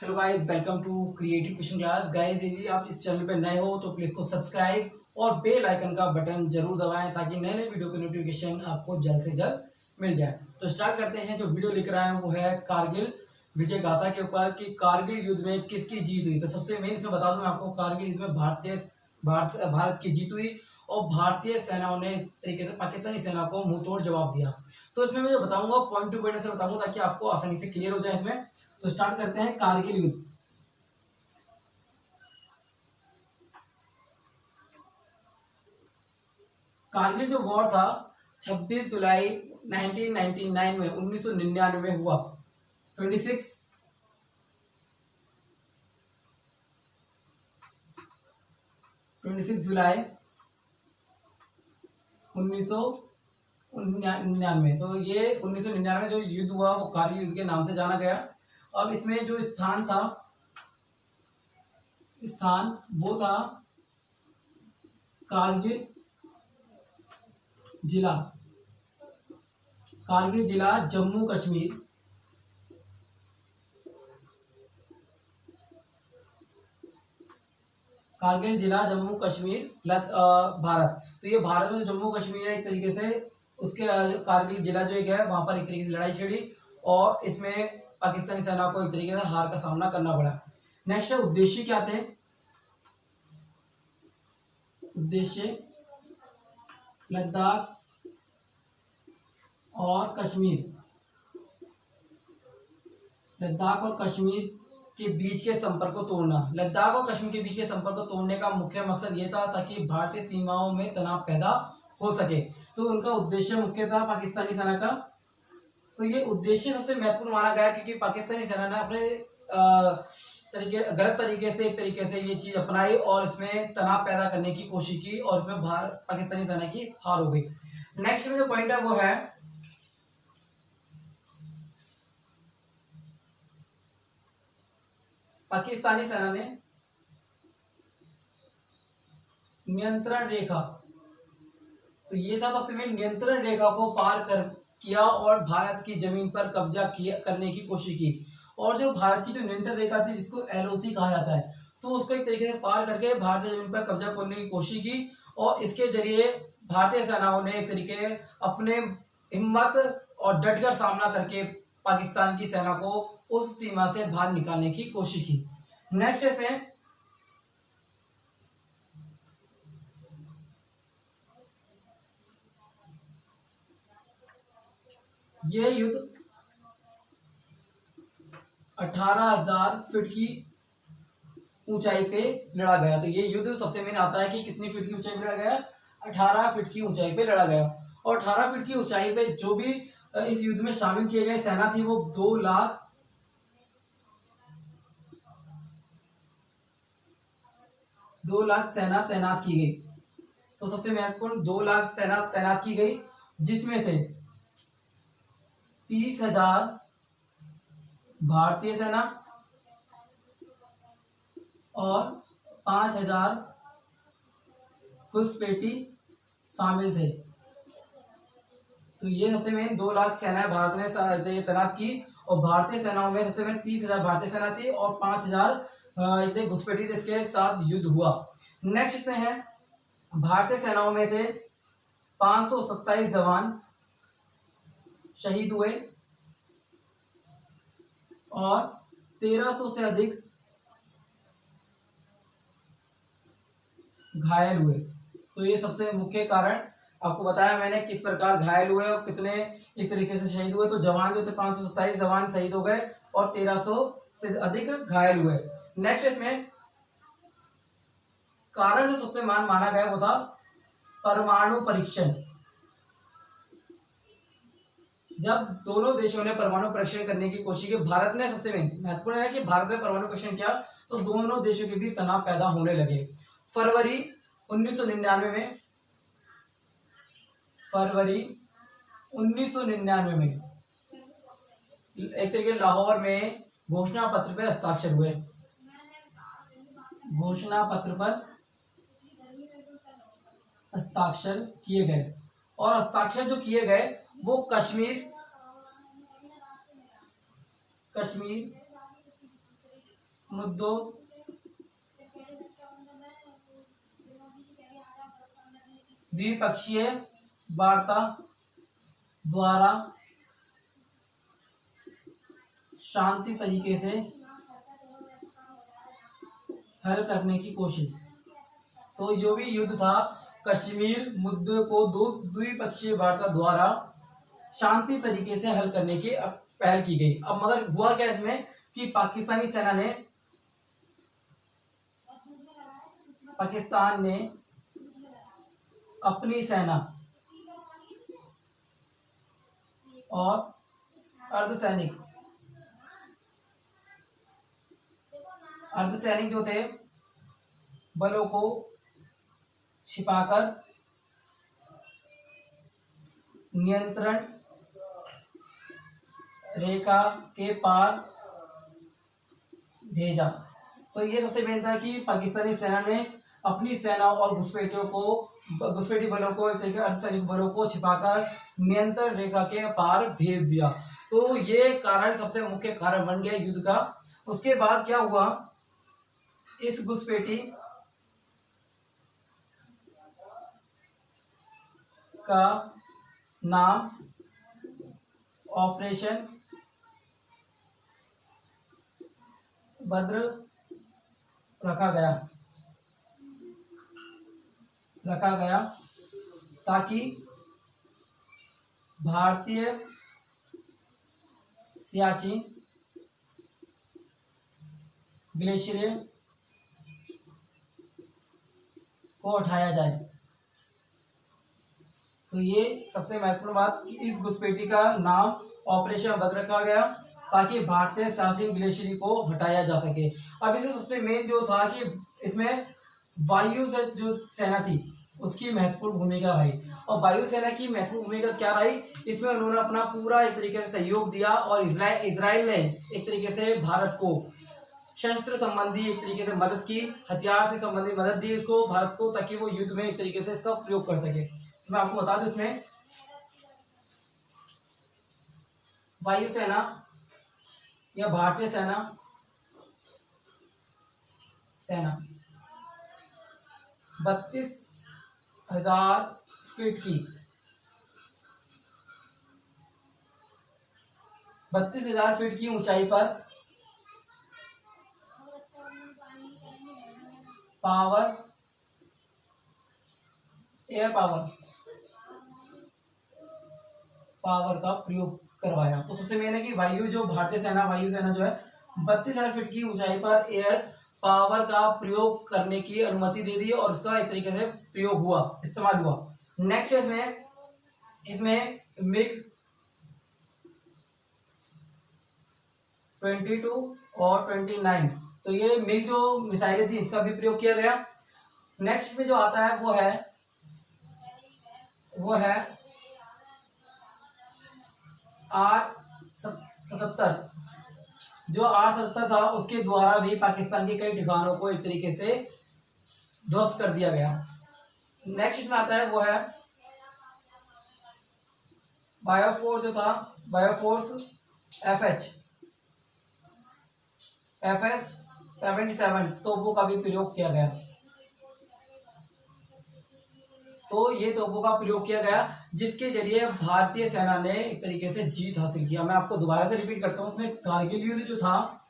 Hello guys, welcome to creative question class. Guys, यदि आप इस चैनल पे नए हो तो प्लीज को सब्सक्राइब और बेल आइकन का बटन जरूर दबाएं ताकि नए नए वीडियो के नोटिफिकेशन आपको जल्द से जल्द मिल जाए। तो स्टार्ट करते हैं। जो वीडियो लिख रहा है वो है कारगिल विजय गाथा के ऊपर कि कारगिल युद्ध में किसकी जीत हुई। तो सबसे मेन इसमें बता दूं मैं आपको, कारगिल युद्ध में भारत की जीत हुई और भारतीय सेनाओं ने एक तरीके से पाकिस्तानी सेना को मुंहतोड़ जवाब दिया। तो इसमें मैं जो बताऊंगा पॉइंट टू पॉइंट से बताऊंगा ताकि आपको आसानी से क्लियर हो जाए इसमें। तो स्टार्ट करते हैं। कारगिल युद्ध। कारगिल जो वॉर था 26 जुलाई 1999 में 1999 में हुआ। 26 जुलाई 1999। तो ये 1999 जो युद्ध हुआ वो कारगिल युद्ध के नाम से जाना गया। अब इसमें जो स्थान वो था कारगिल जिला। कारगिल जिला जम्मू कश्मीर। कारगिल जिला जम्मू कश्मीर भारत। तो ये भारत में जम्मू कश्मीर है एक तरीके से, उसके कारगिल जिला जो एक है वहां पर एक तरीके से लड़ाई छिड़ी और इसमें पाकिस्तानी सेना को एक तरीके से हार का सामना करना पड़ा। नेक्स्ट है उद्देश्य क्या थे। उद्देश्य लद्दाख और कश्मीर। लद्दाख और कश्मीर के बीच के संपर्क को तोड़ना। लद्दाख और कश्मीर के बीच के संपर्क को तोड़ने का मुख्य मकसद ये था ताकि भारतीय सीमाओं में तनाव पैदा हो सके। तो उनका उद्देश्य मुख्य था पाकिस्तानी सेना का। तो ये उद्देश्य सबसे महत्वपूर्ण माना गया क्योंकि पाकिस्तानी सेना ने अपने गलत तरीके से एक तरीके से ये चीज अपनाई और इसमें तनाव पैदा करने की कोशिश की और इसमें पाकिस्तानी सेना की हार हो गई। नेक्स्ट में जो पॉइंट है वो है पाकिस्तानी सेना ने नियंत्रण रेखा। तो ये था सबसे मेन, नियंत्रण रेखा को पार कर किया और भारत की जमीन पर कब्जा करने की कोशिश की। और जो भारत की जो नियंत्रण रेखा थी जिसको एलओसी कहा जाता है, तो उसको एक तरीके से पार करके भारतीय जमीन पर कब्जा करने की कोशिश की और इसके जरिए भारतीय सेनाओं ने एक तरीके अपने हिम्मत और डटकर सामना करके पाकिस्तान की सेना को उस सीमा से बाहर निकालने की कोशिश की। नेक्स्ट इसमें ये युद्ध 18,000 फीट की ऊंचाई पे लड़ा गया। तो ये युद्ध सबसे मेन आता है कि कितनी फीट की ऊंचाई पे लड़ा गया। 18 फीट की ऊंचाई पे लड़ा गया। और 18 फीट की ऊंचाई पे जो भी इस युद्ध में शामिल किए गए सेना थी वो 2 लाख सेना तैनात की गई। तो सबसे महत्वपूर्ण 2 लाख सेना तैनात की गई, जिसमें से 30,000 भारतीय सेना और 5,000 घुसपैठी शामिल थे। तो ये सबसे मेन 2 लाख सेना भारत ने तैनात की और भारतीय सेनाओं में सबसे मेन 30,000 भारतीय सेना थी और 5,000 घुसपैठी इसके साथ युद्ध हुआ। नेक्स्ट इसमें है भारतीय सेनाओं में से 527 जवान शहीद हुए और 1300 से अधिक घायल हुए। तो ये सबसे मुख्य कारण आपको बताया मैंने किस प्रकार घायल हुए और कितने एक तरीके से शहीद हुए। तो जवान जो थे 527 जवान शहीद हो गए और 1300 से अधिक घायल हुए। नेक्स्ट इसमें कारण जो सबसे माना गया वो था परमाणु परीक्षण। जब दोनों देशों ने परमाणु परीक्षण करने की कोशिश की, भारत ने सबसे महत्वपूर्ण है कि भारत ने परमाणु परीक्षण किया तो दोनों देशों के बीच तनाव पैदा होने लगे। फरवरी 1999 में एक तरीके लाहौर में घोषणा पत्र पर हस्ताक्षर हुए। घोषणा पत्र पर हस्ताक्षर किए गए और हस्ताक्षर जो किए गए वो कश्मीर मुद्दों द्विपक्षीय वार्ता द्वारा शांति तरीके से हल करने की कोशिश। तो जो भी युद्ध था कश्मीर मुद्दे को द्विपक्षीय वार्ता द्वारा शांति तरीके से हल करने की पहल की गई। अब मगर हुआ क्या इसमें कि पाकिस्तान ने अपनी सेना और अर्धसैनिक जो थे बलों को छिपाकर नियंत्रण रेखा के पार भेजा। तो ये सबसे मेन था कि पाकिस्तानी सेना ने अपनी सेना और घुसपैठी बलों को एक तरीके अर्धसैनिक बलों को छिपाकर नियंत्रण रेखा के पार भेज दिया। तो ये कारण सबसे मुख्य कारण बन गया युद्ध का। उसके बाद क्या हुआ, इस घुसपैठी का नाम ऑपरेशन बद्र रखा गया ताकि भारतीय सियाचिन ग्लेशियर को उठाया जाए। तो ये सबसे महत्वपूर्ण बात कि इस घुसपैठी का नाम ऑपरेशन बद्र रखा गया ताकि भारतीय सियाचिन ग्लेशियर को हटाया जा सके। अब इसमें सबसे मेन जो था कि इसमें वायु से जो सेना थी उसकी महत्वपूर्ण भूमिका रही। और वायुसेना की महत्वपूर्ण भूमिका क्या रही, इसमें उन्होंने अपना पूरा एक तरीके से सहयोग दिया और इजराइल ने एक तरीके से भारत को शस्त्र संबंधी एक तरीके से मदद की, हथियार से संबंधित मदद दी इसको भारत को, ताकि वो युद्ध में एक तरीके से इसका प्रयोग कर सके। मैं आपको बता दूं इसमें वायुसेना या भारतीय सेना 32,000 फीट की 32,000 फीट की ऊंचाई पर एयर पावर का प्रयोग करवाया। तो सबसे मेन है कि भारतीय वायुसेना जो है 32,000 फीट की ऊंचाई पर एयर पावर का प्रयोग करने की अनुमति दे दी और उसका एक तरीके से इस्तेमाल हुआ। नेक्स्ट इसमें मिग 22 और 29, तो ये मिग जो मिसाइलें थी इसका भी प्रयोग किया गया। नेक्स्ट में जो आता है वो है R-77। जो R-77 था उसके द्वारा भी पाकिस्तान के कई ठिकानों को एक तरीके से ध्वस्त कर दिया गया। नेक्स्ट में आता है वो है बायोफोर्स FH-77 तोपों का भी प्रयोग किया गया। तो ये तोपों का प्रयोग किया गया जिसके जरिए भारतीय सेना ने एक तरीके से जीत हासिल किया। मैं आपको दोबारा से रिपीट करता हूँ, उसमें कारगिल युद्ध जो था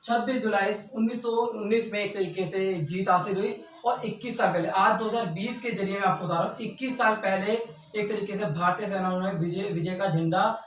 26 जुलाई 1919 में एक तरीके से जीत हासिल हुई और 21 साल पहले आज 2020 के जरिए मैं आपको बता रहा हूँ 21 साल पहले एक तरीके से भारतीय सेना ने विजय का झंडा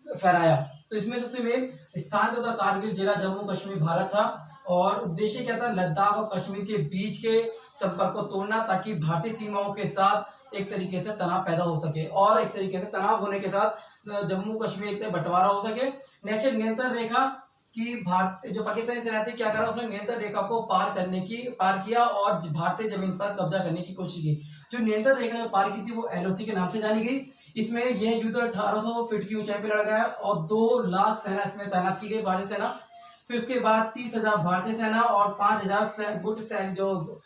फहराया। तो इसमें सबसे मेन स्थान जो था कारगिल जिला जम्मू कश्मीर भारत था और उद्देश्य क्या था, लद्दाख और कश्मीर के बीच के संपर्क को तोड़ना ताकि भारतीय सीमाओं के साथ एक तरीके से तनाव पैदा हो सके और एक तरीके से तनाव होने के साथ जम्मू कश्मीर एक बंटवारा हो सके। नेक्स्ट नियंत्रण रेखा की जो पाकिस्तानी सेना थी क्या करा, उसने नियंत्रण रेखा को पार किया और भारतीय जमीन पर कब्जा करने की कोशिश की। जो नियंत्रण रेखा जो पार की थी वो LOC के नाम से जानी गई। इसमें यह युद्ध 1800 फीट की ऊंचाई पर लड़ा गया और 2 लाख सेना इसमें तैनात की गई भारतीय सेना। फिर उसके बाद 30,000 भारतीय सेना और 5,000 गुट सैनिक जो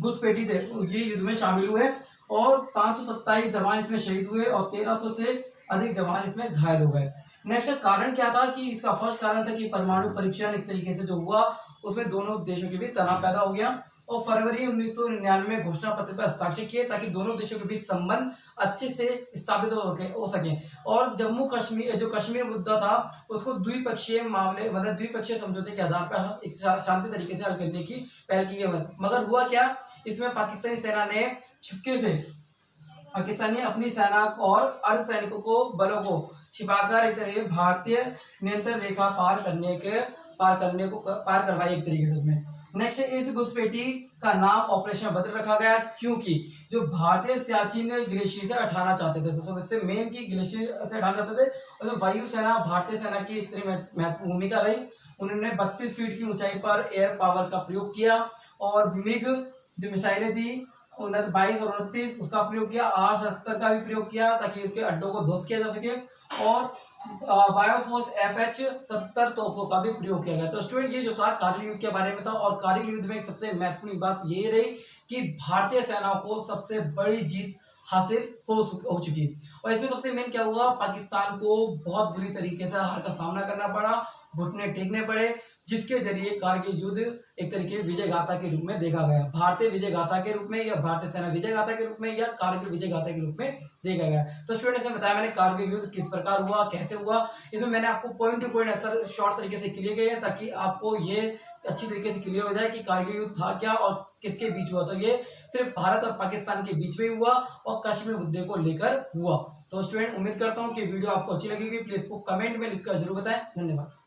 घुसपैठी थे ये युद्ध में शामिल हुए और 527 जवान इसमें शहीद हुए और 1300 से अधिक जवान इसमें घायल हो गए। नेक्स्ट कारण क्या था कि इसका फर्स्ट कारण था कि परमाणु परीक्षण एक तरीके से जो हुआ उसमें दोनों देशों के बीच तनाव पैदा हो गया और फरवरी 1999 में घोषणा पत्र पर हस्ताक्षर किए ताकि दोनों देशों के बीच संबंध अच्छे से स्थापित हो सके। और जम्मू कश्मीर जो कश्मीर मुद्दा था उसको द्विपक्षीय मामले मतलब द्विपक्षीय समझौते के आधार पर एक शांति तरीके से हल करने की पहल की है। मगर हुआ क्या, इसमें पाकिस्तानी सेना ने छुपके से पाकिस्तानी अपनी सेना और अर्धसैनिकों को बलों को छिपाकर एक तरीके भारतीय नियंत्रण रेखा पार करवाई एक तरीके से उसमें। नेक्स्ट, इस घुसपैठी का नाम ऑपरेशन बद्र रखा गया क्योंकि जो भारतीय सियाचिन ग्लेशियर से हटाना चाहते थे, सबसे मेन की ग्लेशियर से हटाना चाहते थे और तो वायुसेना भारतीय सेना की एक महत्वपूर्ण भूमिका रही। उन्होंने 32 फीट की ऊंचाई पर एयर पावर का प्रयोग किया और मिग जो मिसाइलें थी 22 और 29 उसका प्रयोग किया, R-70 का भी प्रयोग किया ताकि उसके अड्डों को ध्वस्त किया जा सके और बायोफोर्स FH-70 तोपों का भी प्रयोग किया गया। तो स्टूडेंट ये जो था कारगिल युद्ध के बारे में था और कारगिल युद्ध में सबसे महत्वपूर्ण बात ये रही कि भारतीय सेनाओं को सबसे बड़ी जीत हासिल हो चुकी और इसमें सबसे मेन क्या हुआ, पाकिस्तान को बहुत बुरी तरीके से हार का सामना करना पड़ा, घुटने टेकने पड़े, जिसके जरिए कारगिल युद्ध एक तरीके विजय गाथा के रूप में देखा गया। भारतीय विजय गाथा के रूप में या भारतीय सेना विजय गाथा के रूप में या कारगिल विजय गाथा के रूप में देखा गया। तो स्टूडेंट्स ने बताया मैंने कारगिल युद्ध किस प्रकार हुआ, कैसे हुआ, इसमें मैंने आपको point two point answer short तरीके से क्लियर किया है ताकि आपको ये अच्छी तरीके से क्लियर हो जाए कि कारगिल युद्ध था क्या और किसके बीच हुआ। तो ये सिर्फ भारत और पाकिस्तान के बीच में हुआ और कश्मीर मुद्दे को लेकर हुआ। तो स्टूडेंट उम्मीद करता हूँ कि वीडियो आपको अच्छी लगेगी, प्लीज को कमेंट में लिखकर जरूर बताएं। धन्यवाद।